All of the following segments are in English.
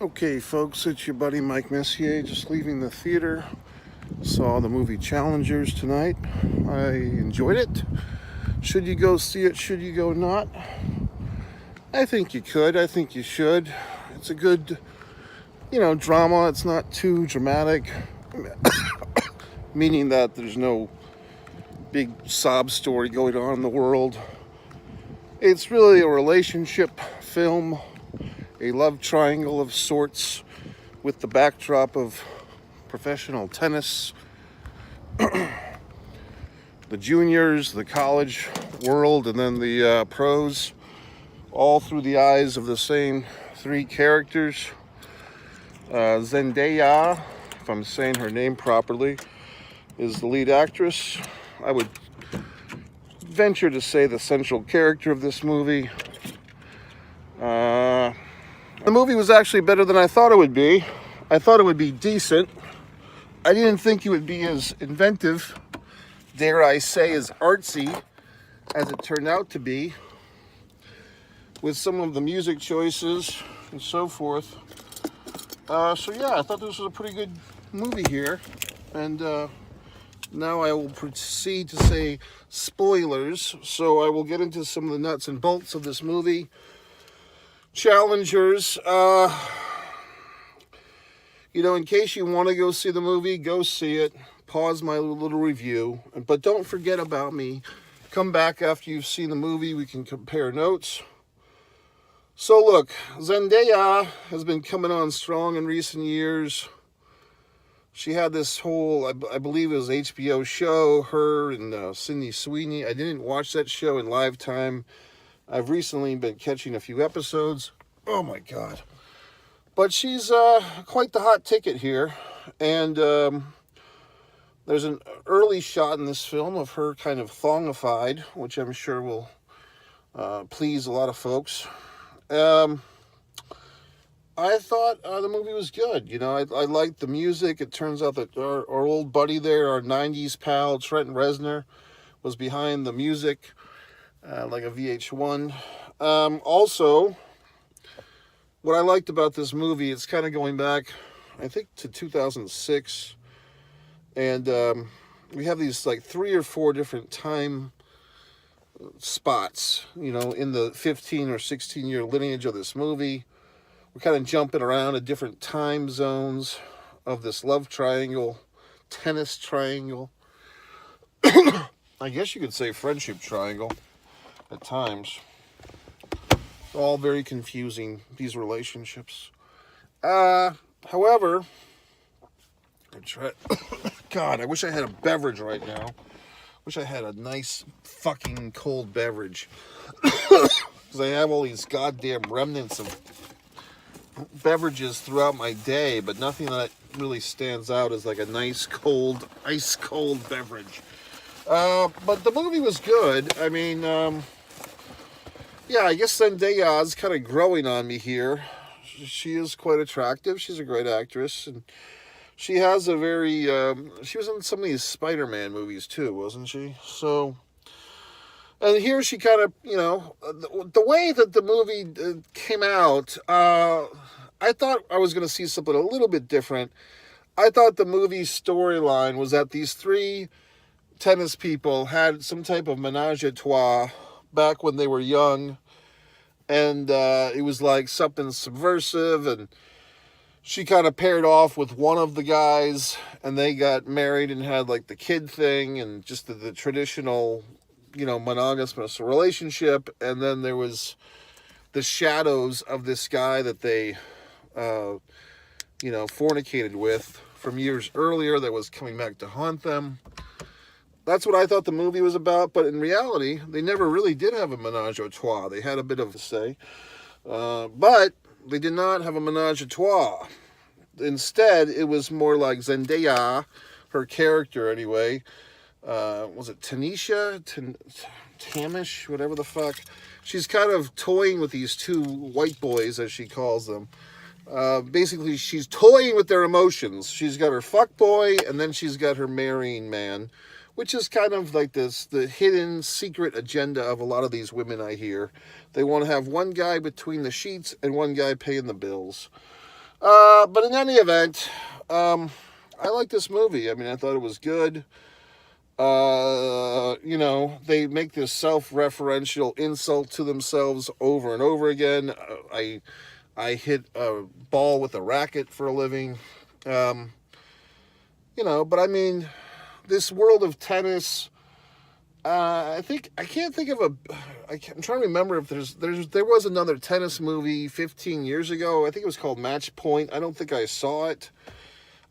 Okay, folks, it's your buddy Mike Messier, just leaving the theater. Saw the movie Challengers tonight. I enjoyed it. Should you go see it? Should you go not? I think you could. I think you should. It's a good, drama. It's not too dramatic, meaning that there's no big sob story going on in the world. It's really a relationship film, a love triangle of sorts, with the backdrop of professional tennis, the juniors, the college world, and then the pros, all through the eyes of the same three characters. Zendaya, if I'm saying her name properly, is the lead actress. I would venture to say the central character of this movie. The movie was actually better than I thought it would be. I thought it would be decent. I didn't think it would be as inventive, dare I say, as artsy as it turned out to be, with some of the music choices and so forth. So yeah, I thought this was a pretty good movie here. And now I will proceed to say spoilers. So I will get into some of the nuts and bolts of this movie. Challengers. In case you want to go see the movie, go see it. Pause my little review. But don't forget about me. Come back after you've seen the movie. We can compare notes. So look, Zendaya has been coming on strong in recent years. She had this whole, I believe it was HBO show, her and Sydney Sweeney. I didn't watch that show in live time. I've recently been catching a few episodes. Oh my God. But she's quite the hot ticket here. And there's an early shot in this film of her kind of thongified, which I'm sure will please a lot of folks. I thought the movie was good. I liked the music. It turns out that our old buddy there, our 90s pal, Trent Reznor, was behind the music, like a VH1. Also, what I liked about this movie, it's kind of going back, I think, to 2006. And we have these like 3 or 4 different time spots, in the 15 or 16 year lineage of this movie. We're kind of jumping around at different time zones of this love triangle, tennis triangle. I guess you could say friendship triangle at times. All very confusing, these relationships. However, God, I wish I had a beverage right now. Wish I had a nice fucking cold beverage. Because I have all these goddamn remnants of beverages throughout my day, but nothing that really stands out as like a nice cold, ice cold beverage. But the movie was good. I mean, yeah, I guess Zendaya's kind of growing on me here. She is quite attractive. She's a great actress, and she has a very, she was in some of these Spider-Man movies too, wasn't she? So, and here she kind of, the way that the movie came out, I thought I was going to see something a little bit different. I thought the movie's storyline was that these 3 tennis people had some type of menage a trois back when they were young. And it was like something subversive, and she kind of paired off with one of the guys, and they got married and had like the kid thing and just the traditional, monogamous relationship. And then there was the shadows of this guy that they, fornicated with from years earlier that was coming back to haunt them. That's what I thought the movie was about, but in reality, they never really did have a menage a trois. They had a bit of a say, but they did not have a menage a trois. Instead, it was more like Zendaya, her character anyway. Was it Tanisha? Tamish? Whatever the fuck. She's kind of toying with these 2 white boys, as she calls them. Basically, she's toying with their emotions. She's got her fuck boy, and then she's got her marrying man, which is kind of like the hidden secret agenda of a lot of these women I hear. They want to have one guy between the sheets and one guy paying the bills. But in any event, I like this movie. I mean, I thought it was good. They make this self-referential insult to themselves over and over again. I hit a ball with a racket for a living. Um, but I mean, this world of tennis. I can't think of I'm trying to remember if there was another tennis movie 15 years ago. I think it was called Match Point. I don't think I saw it.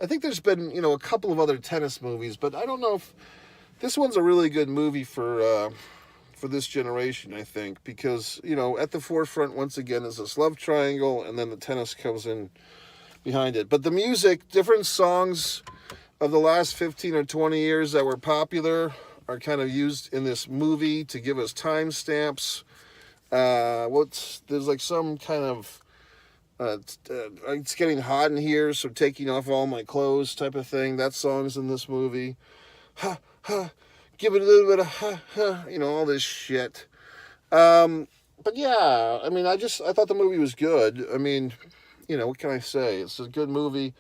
I think there's been a couple of other tennis movies, but I don't know if this one's a really good movie for this generation. I think because at the forefront once again is this love triangle, and then the tennis comes in behind it. But the music, different songs of the last 15 or 20 years that were popular are kind of used in this movie to give us timestamps. There's like some kind of it's getting hot in here, so taking off all my clothes type of thing. That song's in this movie. Ha ha, give it a little bit of ha ha, all this shit. But yeah, I mean, I thought the movie was good. I mean, what can I say? It's a good movie.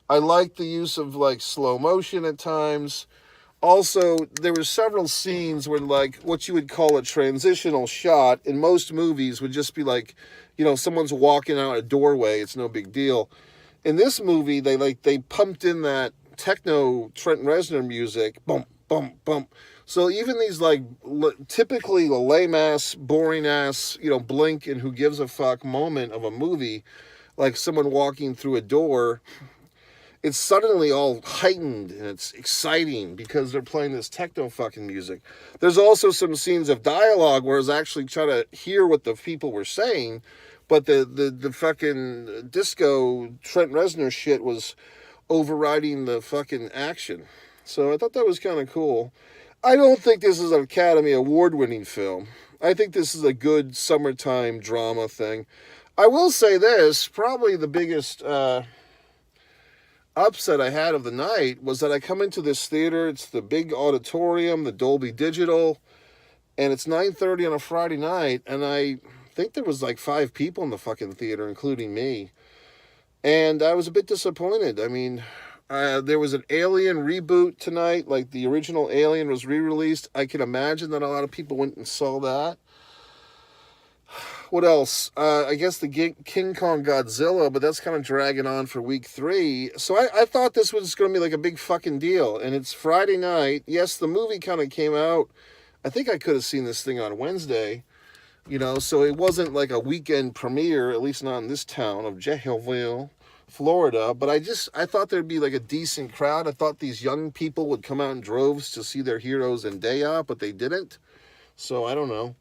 I like the use of like slow motion at times. Also, there were several scenes where, like, what you would call a transitional shot in most movies would just be like, someone's walking out a doorway. It's no big deal. In this movie, they pumped in that techno Trent Reznor music, bump, bump, bump. So even these like typically lame ass, boring ass, blink and who gives a fuck moment of a movie, like someone walking through a door, it's suddenly all heightened and it's exciting because they're playing this techno fucking music. There's also some scenes of dialogue where I was actually trying to hear what the people were saying, but the fucking disco Trent Reznor shit was overriding the fucking action. So I thought that was kind of cool. I don't think this is an Academy Award-winning film. I think this is a good summertime drama thing. I will say this, probably the biggest upset I had of the night was that I come into this theater. It's the big auditorium, the Dolby Digital, and it's 9:30 on a Friday night, and I think there was like 5 people in the fucking theater, including me. And I was a bit disappointed. I mean, there was an Alien reboot tonight, like the original Alien was re-released. I can imagine that a lot of people went and saw that. What else? I guess the King Kong Godzilla, but that's kind of dragging on for week 3. So I thought this was going to be like a big fucking deal. And it's Friday night. Yes, the movie kind of came out. I think I could have seen this thing on Wednesday. So it wasn't like a weekend premiere, at least not in this town of Jacksonville, Florida. But I thought there'd be like a decent crowd. I thought these young people would come out in droves to see their heroes Zendaya, but they didn't. So I don't know.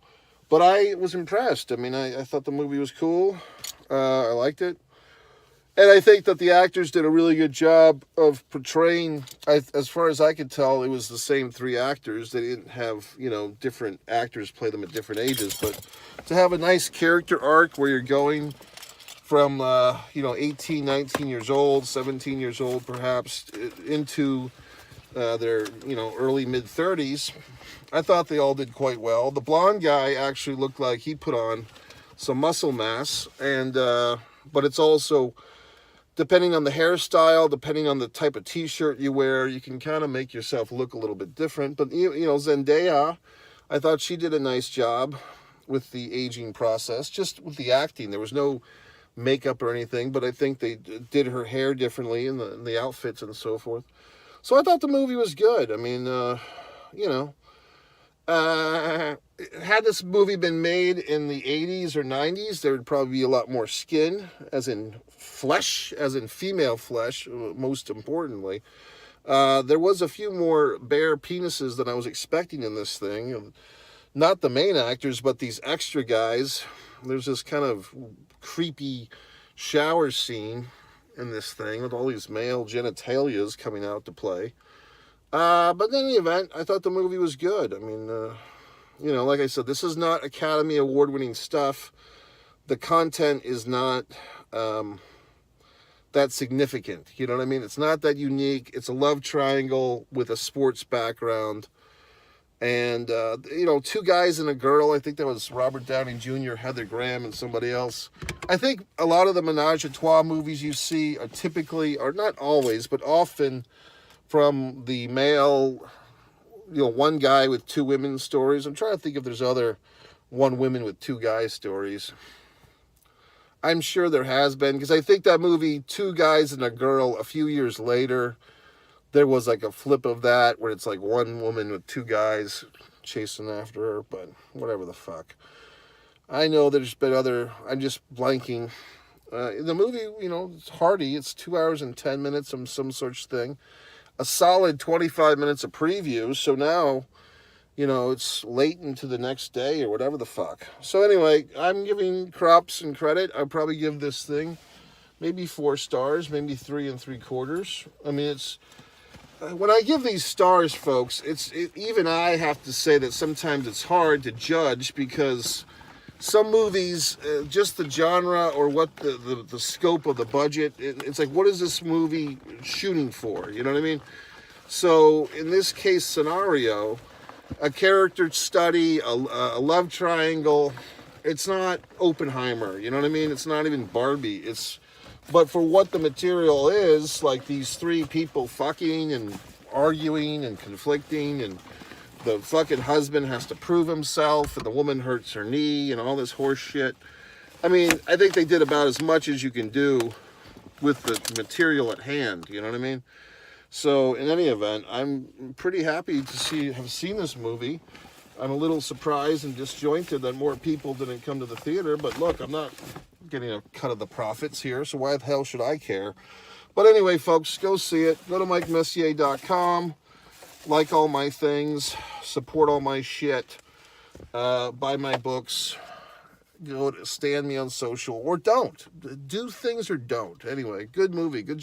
But I was impressed. I mean, I thought the movie was cool. I liked it. And I think that the actors did a really good job of portraying, as far as I could tell, it was the same 3 actors. They didn't have, different actors play them at different ages. But to have a nice character arc where you're going from, 18, 19 years old, 17 years old perhaps, into their, early mid-30s, I thought they all did quite well. The blonde guy actually looked like he put on some muscle mass, and but it's also, depending on the hairstyle, depending on the type of t-shirt you wear, you can kind of make yourself look a little bit different. But, Zendaya, I thought she did a nice job with the aging process, just with the acting. There was no makeup or anything, but I think they did her hair differently and the outfits and so forth. So I thought the movie was good. I mean, had this movie been made in the 80s or 90s, there would probably be a lot more skin, as in flesh, as in female flesh, most importantly. There was a few more bare penises than I was expecting in this thing. Not the main actors, but these extra guys. There's this kind of creepy shower scene in this thing with all these male genitalias coming out to play. But in any event, I thought the movie was good. I mean, like I said, this is not Academy Award-winning stuff. The content is not that significant. You know what I mean? It's not that unique. It's a love triangle with a sports background. And, you know, two guys and a girl. I think that was Robert Downey Jr., Heather Graham, and somebody else. I think a lot of the menage a trois movies you see are typically, or not always, but often from the male, you know, one guy with two women stories. I'm trying to think if there's other one women with two guys stories. I'm sure there has been, because I think that movie, Two Guys and a Girl, a few years later, there was like a flip of that where it's like one woman with two guys chasing after her, but whatever the fuck. I know there's been other, I'm just blanking. The movie, you know, it's hearty. It's 2 hours and 10 minutes of some such thing. A solid 25 minutes of previews. So now, you know, it's late into the next day or whatever the fuck. So anyway, I'm giving props and credit. I'll probably give this thing maybe 4 stars, maybe 3 3/4. I mean, it's, when I give these stars, folks, even I have to say that sometimes it's hard to judge, because some movies, just the genre or what the scope of the budget, it's like, what is this movie shooting for? You know what I mean? So in this case scenario, a character study, a love triangle, it's not Oppenheimer, you know what I mean? It's not even Barbie. But for what the material is, like these three people fucking and arguing and conflicting, and the fucking husband has to prove himself, and the woman hurts her knee, and all this horse shit. I mean, I think they did about as much as you can do with the material at hand, you know what I mean? So, in any event, I'm pretty happy to have seen this movie. I'm a little surprised and disjointed that more people didn't come to the theater, but look, I'm not getting a cut of the profits here, so why the hell should I care? But anyway, folks, go see it. Go to MikeMessier.com. Like all my things. Support all my shit. Buy my books. Go to stand me on social. Or don't. Do things or don't. Anyway, good movie. Good job.